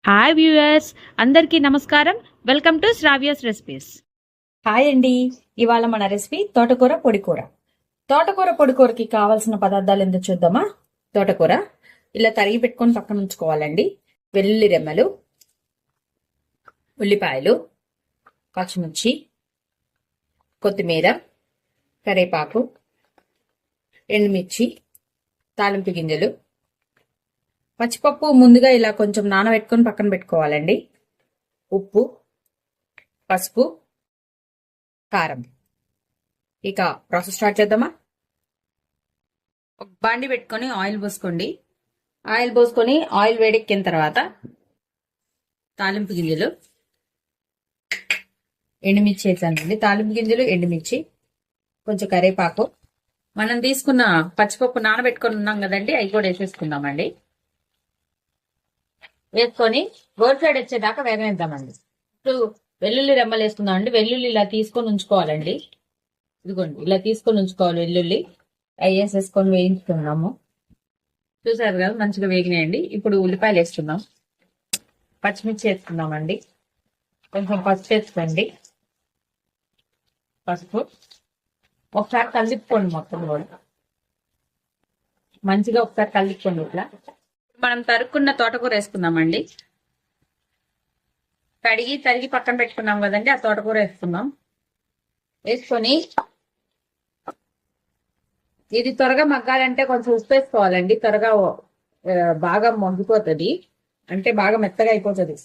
Hi viewers, అందరికీ నమస్కారం. Welcome to Sravya's recipes. Hi అండి. ఇవాళ మన రెసిపీ తోటకూర పొడికూర. తోటకూర పొడికూరకి కావాల్సిన పదార్థాలు ఎందుకు చూద్దామా. తోటకూర ఇలా తరిగి పెట్టుకొని పక్కన ఉంచుకోవాలండి. వెల్లుల్లి రెమ్మలు, ఉల్లిపాయలు, పచ్చిమిర్చి, కొత్తిమీర, కరివేపాకు, ఎండుమిర్చి, తాలింపు గింజలు, పచ్చిపప్పు ముందుగా ఇలా కొంచెం నానబెట్టుకొని పక్కన పెట్టుకోవాలండి. ఉప్పు, పసుపు, కారం. ఇక ప్రాసెస్ స్టార్ట్ చేద్దామా. ఒక బాండి పెట్టుకొని ఆయిల్ పోసుకోండి. ఆయిల్ వేడెక్కిన తర్వాత తాలింపు గింజలు, ఎండుమిర్చి వేసానండి. తాలింపు గింజలు, ఎండుమిర్చి, కొంచెం కరివేపాకు, మనం తీసుకున్న పచ్చిపప్పు నానబెట్టుకొని ఉన్నాం కదండి, అవి కూడా వేసేసుకుందామండి. వేసుకొని గోల్డ్ సైడ్ వచ్చేదాకా వేగనిద్దామండి. ఇప్పుడు వెల్లుల్లి రెమ్మలు వేసుకుందామండి. వెల్లుల్లి ఇలా తీసుకొని ఉంచుకోవాలండి. ఇదిగోండి ఇలా తీసుకొని ఉంచుకోవాలి. వెల్లుల్లి అవి వేసేసుకొని వేయించుకున్నాము. చూసారు కదా, మంచిగా వేగినాయండి. ఇప్పుడు ఉల్లిపాయలు వేసుకుందాం. పచ్చిమిర్చి వేసుకుందామండి. కొంచెం పసుపు వేసుకోండి. పసుపు ఒకసారి కలిపుకోండి. మొత్తం కూడా మంచిగా ఒకసారి కలిపుకోండి. ఇట్లా మనం తరుక్కున్న తోటకూర వేసుకుందామండి. కడిగి తరిగి పక్కన పెట్టుకున్నాం కదండి, ఆ తోటకూర వేసుకుందాం. వేసుకొని ఇది త్వరగా మగ్గాలంటే కొంచెం ఉప్పు వేసుకోవాలండి. త్వరగా బాగా మగ్గిపోతుంది, అంటే బాగా మెత్తగా అయిపోతుంది.